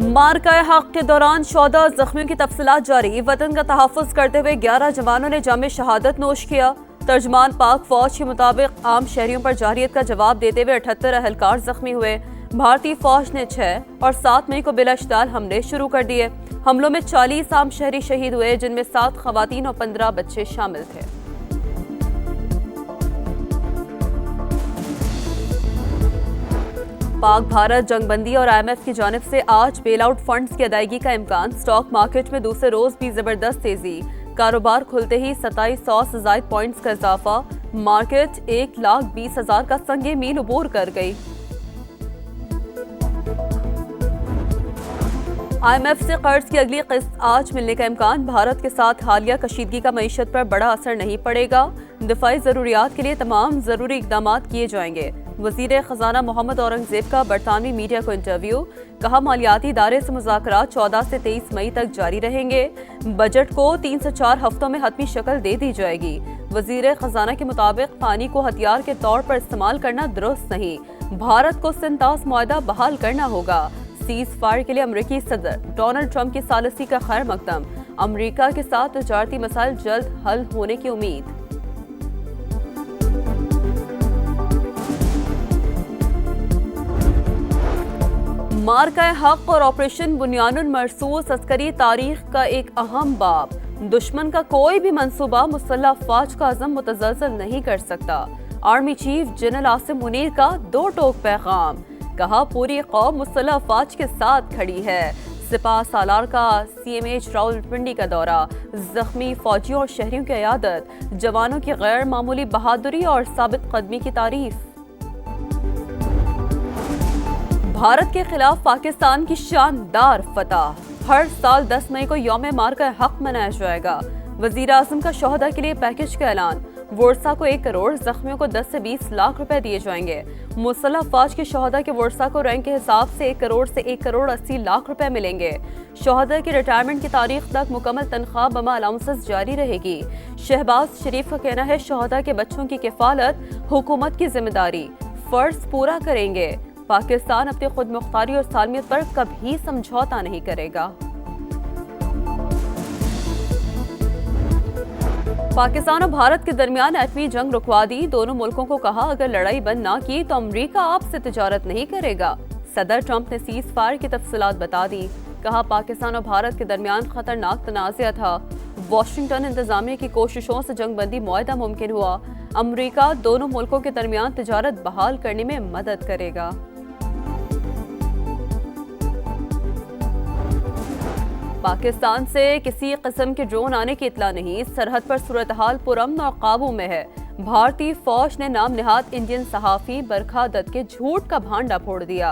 मार्का हक के दौरान 14 जख्मियों की तफसीलात जारी। वतन का तहफ़्फ़ुज़ करते हुए 11 जवानों ने जाम शहादत नोश किया। तर्जमान पाक फौज के मुताबिक आम शहरियों पर जारहियत का जवाब देते हुए 78 अहलकार जख्मी हुए। भारतीय फौज ने 6 और 7 मई को बिलाश्ताल हमले शुरू कर दिए। हमलों में 40 आम शहरी शहीद हुए, जिनमें 7 खवातीन और 15 बच्चे शामिल थे। पाक भारत जंगबंदी और IMF की जानिब से आज बेल आउट फंड्स की अदायगी का इम्कान। स्टॉक मार्केट में दूसरे रोज भी जबरदस्त तेजी। कारोबार खुलते ही 2700 से ज़ायद पॉइंट्स का इजाफा। मार्केट 1,20,000 का संगे मील उबूर कर गई। IMF से कर्ज की अगली किस्त आज मिलने का इम्कान। भारत के साथ हालिया कशीदगी का मईशत पर बड़ा असर नहीं पड़ेगा। दिफाई जरूरियात के लिए तमाम जरूरी इकदाम किए जाएंगे। वजीर खजाना मोहम्मद औरंगजेब का बरतानवी मीडिया को इंटरव्यू। कहा, मालियाती इदारे से मुज़ाकरात 14 से 23 मई तक जारी रहेंगे। बजट को 3 से 4 हफ्तों में हतमी शक्ल दे दी जाएगी। वजीर खजाना के मुताबिक पानी को हथियार के तौर पर इस्तेमाल करना दुरुस्त नहीं। भारत को सिंतास मुआहदा बहाल करना होगा। सीज फायर के लिए अमरीकी सदर डोनाल्ड ट्रंप की सालिसी का खैर मकदम। अमरीका के साथ तजारती मसाइल जल्द हल होने की उम्मीद। मार्का हक और ऑपरेशन बुनियानुल मरसूस अस्करी तारीख का एक अहम बाब। दुश्मन का कोई भी मंसूबा मुसल्लह अफवाज का अज़म मुतज़लज़ल नहीं कर सकता। Army chief general Asim Munir का 2 टोक पैगाम। कहा, पूरी कौम मुसल्लह अफवाज के साथ खड़ी है। सिपाह सालार का CMH रावलपिंडी का दौरा। जख्मी फौजियों और शहरियों की इयादत। जवानों की गैर मामूली बहादुरी और साबित कदमी की तारीफ। भारत के खिलाफ पाकिस्तान की शानदार फतह। हर साल 10 मई को यौम मार्का हक मनाया जाएगा। वजीर आज़म का शोहदा के लिए पैकेज का ऐलान। वर्सा को 1 करोड़, जख्मियों को 10 से 20 लाख रुपए दिए जाएंगे। मुसल्लह अफवाज के शोहदा के वर्सा को रैंक के हिसाब से 1 करोड़ से 1 करोड़ 80 लाख रुपए मिलेंगे। शोहदा की रिटायरमेंट की तारीख तक मुकम्मल तनख्वाह बमा अलाउंसेस जारी रहेगी। शहबाज शरीफ का कहना है, शोहदा के बच्चों की किफालत हुकूमत की जिम्मेदारी। फर्ज पूरा करेंगे। पाकिस्तान अपनी खुद मुख्तारी और सालमियत पर कभी समझौता नहीं करेगा। पाकिस्तान और भारत के दरमियान एटमी जंग रुकवा दी। दोनों मुल्कों को कहा, अगर लड़ाई बंद ना की तो अमरीका आपसे तिजारत नहीं करेगा। सदर ट्रंप ने सीज फायर की तफसीलात बता दी। कहा, पाकिस्तान और भारत के दरमियान खतरनाक तनाज़ा था। वाशिंगटन इंतजामिया की कोशिशों से जंगबंदी मुआहदा मुमकिन हुआ। अमरीका दोनों मुल्कों के दरमियान तिजारत बहाल करने में मदद करेगा। पाकिस्तान से किसी किस्म के ड्रोन आने की इतला नहीं। सरहद पर सूरत हाल पुरअमन और काबू में है। भारतीय फौज ने नाम निहाद इंडियन सहाफी बरखा दत्त के झूठ का भांडा फोड़ दिया।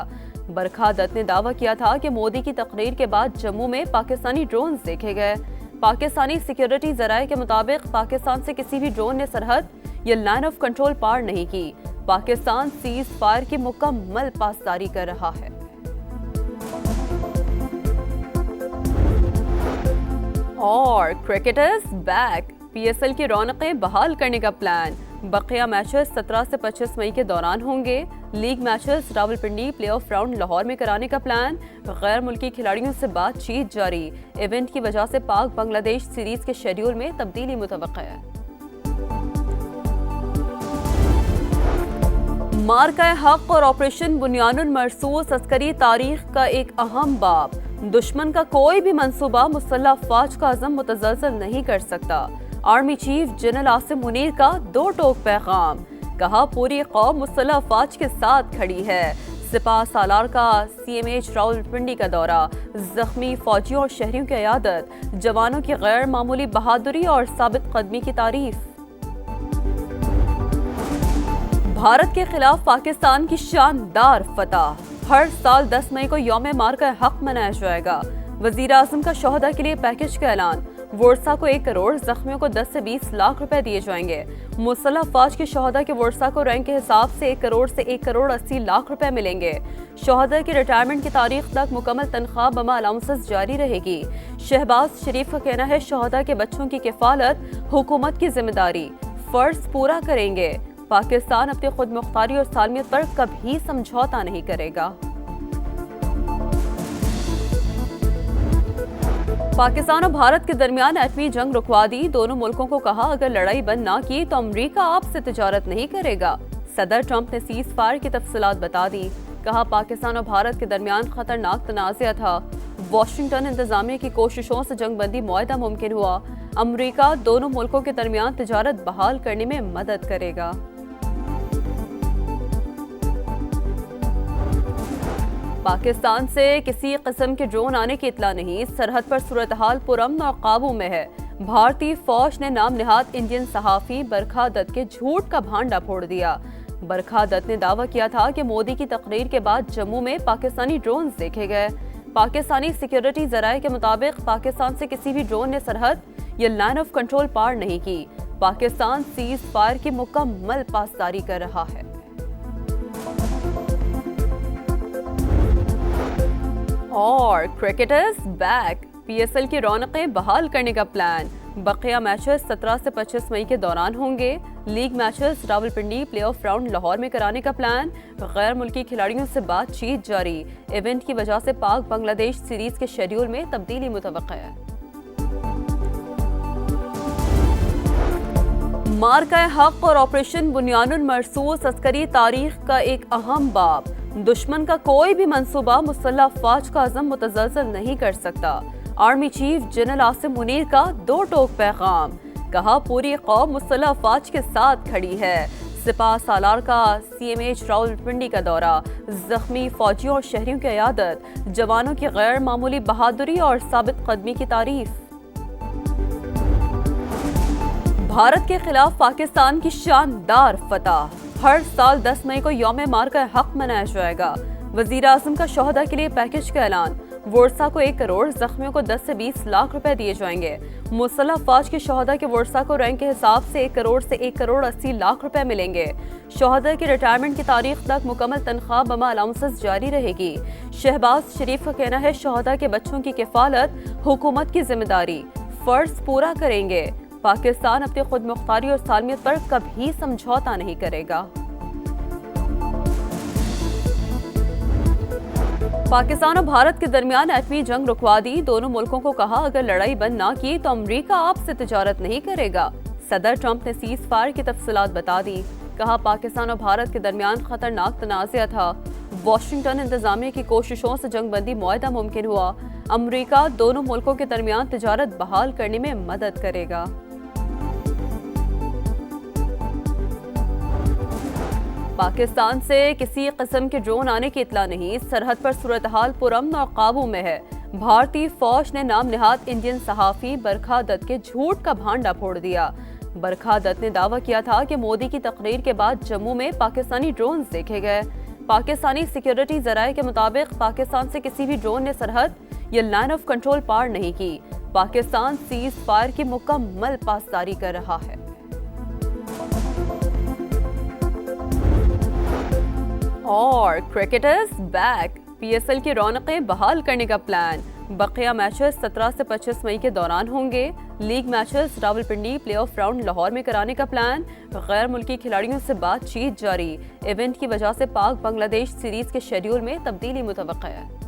बरखा दत्त ने दावा किया था कि मोदी की तकरीर के बाद जम्मू में पाकिस्तानी ड्रोन देखे गए। पाकिस्तानी सिक्योरिटी जराये के मुताबिक पाकिस्तान से किसी भी ड्रोन ने सरहद या लाइन ऑफ कंट्रोल पार नहीं की। पाकिस्तान सीज फायर की मुकम्मल पासदारी कर रहा है। और क्रिकेटर्स बैक। PSL की रौनकें बहाल करने का प्लान। बकिया मैचेस 17 से 25 मई के दौरान होंगे। League matches Rawalpindi playoff round Lahore में कराने का प्लान। गैर मुल्की खिलाड़ियों से बातचीत जारी। इवेंट की वजह से पाक बांग्लादेश सीरीज के शेड्यूल में तब्दीली मुतवक्का है। मार्का हक और ऑपरेशन बुनियानुल मरसूस अस्करी तारीख का एक अहम बाब। दुश्मन का कोई भी मंसूबा मुसल्लह अफवाज का अज़म मुतज़लज़ल नहीं कर सकता। Army chief general Asim Munir का 2 टोक पैगाम। कहा, पूरी कौम मुसल्लह अफवाज के साथ खड़ी है। सिपाह सालार का CMH रावलपिंडी का दौरा। जख्मी फौजियों और शहरियों की इयादत। जवानों की गैर मामूली बहादुरी और साबित कदमी की तारीफ। भारत के खिलाफ पाकिस्तान की शानदार फतह। हर साल 10 मई को यौम मार्का हक मनाया जाएगा। वजीर आज़म का शोहदा के लिए पैकेज का ऐलान। वर्सा को 1 करोड़, जख्मियों को 10 से 20 लाख रुपए दिए जाएंगे। मुसल्लह अफवाज के शोहदा के वर्सा को रैंक के हिसाब से 1 करोड़ से 1 करोड़ 80 लाख रुपए मिलेंगे। शोहदा की रिटायरमेंट की तारीख तक मुकम्मल तनख्वाह बमा अलाउंसेस जारी रहेगी। शहबाज शरीफ का कहना है, शोहदा के बच्चों की किफालत हुकूमत की जिम्मेदारी। फर्ज पूरा करेंगे। पाकिस्तान अपनी खुद मुख्तारी और सालमियत पर कभी समझौता नहीं करेगा। पाकिस्तान और भारत के दरमियान एटमी जंग रुकवा दी। दोनों मुल्कों को कहा अगर लड़ाई बंद ना की तो अमरीका आपसे तिजारत नहीं करेगा। सदर ट्रंप ने सीज फायर की तफसीलात बता दी। कहा पाकिस्तान और भारत के दरमियान खतरनाक तनाज़ा था। वाशिंगटन इंतजामिया की कोशिशों से जंग बंदी मुआहदा मुमकिन हुआ। अमरीका दोनों मुल्कों के दरमियान तिजारत बहाल करने में मदद करेगा। पाकिस्तान से किसी किस्म के ड्रोन आने की इतला नहीं। सरहद पर सूरत हाल पुरअमन और काबू में है। भारतीय फौज ने नाम निहाद इंडियन सहाफ़ी बरखा दत्त के झूठ का भांडा फोड़ दिया। बरखा दत्त ने दावा किया था कि मोदी की तकरीर के बाद जम्मू में पाकिस्तानी ड्रोन देखे गए। पाकिस्तानी सिक्योरिटी जराये के मुताबिक पाकिस्तान से किसी भी ड्रोन ने सरहद या लाइन ऑफ कंट्रोल पार नहीं की। पाकिस्तान सीज फायर की मुकम्मल पासदारी कर रहा है। और क्रिकेटर्स बैक, पीएसएल की रौनकें बहाल करने का प्लान। बकिया मैचेस 17 से 25 मई के दौरान होंगे। League matches Rawalpindi play of round Lahore में कराने का प्लान। गैर मुल्की खिलाड़ियों से बातचीत जारी। इवेंट की वजह से पाक बांग्लादेश सीरीज के शेड्यूल में तब्दीली मुतवक्का है। मार्का हक और ऑपरेशन बुनियानुल मरसूस अस्करी तारीख का एक अहम बाब। दुश्मन का कोई भी मंसूबा मुसल्लह अफवाज का अज़म मुतज़लज़ल नहीं कर सकता। Army chief general Asim Munir का दो टोक पैगाम। कहा पूरी कौम मुसल्लह अफवाज के साथ खड़ी है। सिपाह सालार का CMH रावलपिंडी का दौरा। जख्मी फौजियों और शहरियों की इयादत। जवानों की गैर मामूली बहादुरी और साबित कदमी की तारीफ। भारत के खिलाफ पाकिस्तान की शानदार फतह। हर साल 10 मई को यौम मार्का हक मनाया जाएगा। वजीर आज़म का शोहदा के लिए पैकेज का ऐलान। वर्सा को 1 करोड़, जख्मियों को 10 से 20 लाख रुपए दिए जाएंगे। मुसल्लह अफवाज के शोहदा के वर्सा को रैंक के हिसाब से 1 करोड़ से 1 करोड़ 80 लाख रुपए मिलेंगे। शोहदा की रिटायरमेंट की तारीख तक मुकम्मल तनख्वाह बमा अलाउंसेस जारी रहेगी। शहबाज शरीफ का कहना है शोहदा के बच्चों की किफालत हुकूमत की जिम्मेदारी। फर्ज पूरा करेंगे। पाकिस्तान अपनी खुद मुख्तारी और सालमियत पर कभी समझौता नहीं करेगा। पाकिस्तान और भारत के दरमियान एटमी जंग रुकवा दी। दोनों मुल्कों को कहा अगर लड़ाई बंद ना की तो अमरीका आपसे तिजारत नहीं करेगा। सदर ट्रंप ने सीज फायर की तफसीलात बता दी। कहा पाकिस्तान और भारत के दरमियान खतरनाक तनाज़ा था। वाशिंगटन इंतजामिया की कोशिशों से जंग बंदी मुआहदा मुमकिन हुआ। अमरीका दोनों मुल्कों के दरमियान तिजारत बहाल करने में मदद करेगा। पाकिस्तान से किसी किस्म के ड्रोन आने की इतला नहीं। सरहद पर सूरत हाल पुरअमन और काबू में है। भारतीय फौज ने नाम निहाद इंडियन सहाफ़ी बरखा दत्त के झूठ का भांडा फोड़ दिया। बरखा दत्त ने दावा किया था कि मोदी की तकरीर के बाद जम्मू में पाकिस्तानी ड्रोन देखे गए। पाकिस्तानी सिक्योरिटी जराये के मुताबिक पाकिस्तान से किसी भी ड्रोन ने सरहद या लाइन ऑफ कंट्रोल पार नहीं की। पाकिस्तान सीज फायर की मुकम्मल पासदारी कर रहा है। और क्रिकेटर्स बैक, पीएसएल की रौनकें बहाल करने का प्लान। बकिया मैचेस 17 से 25 मई के दौरान होंगे। League matches Rawalpindi play of round Lahore में कराने का प्लान। गैर मुल्की खिलाड़ियों से बातचीत जारी। इवेंट की वजह से पाक बांग्लादेश सीरीज के शेड्यूल में तब्दीली मुतवक्का है।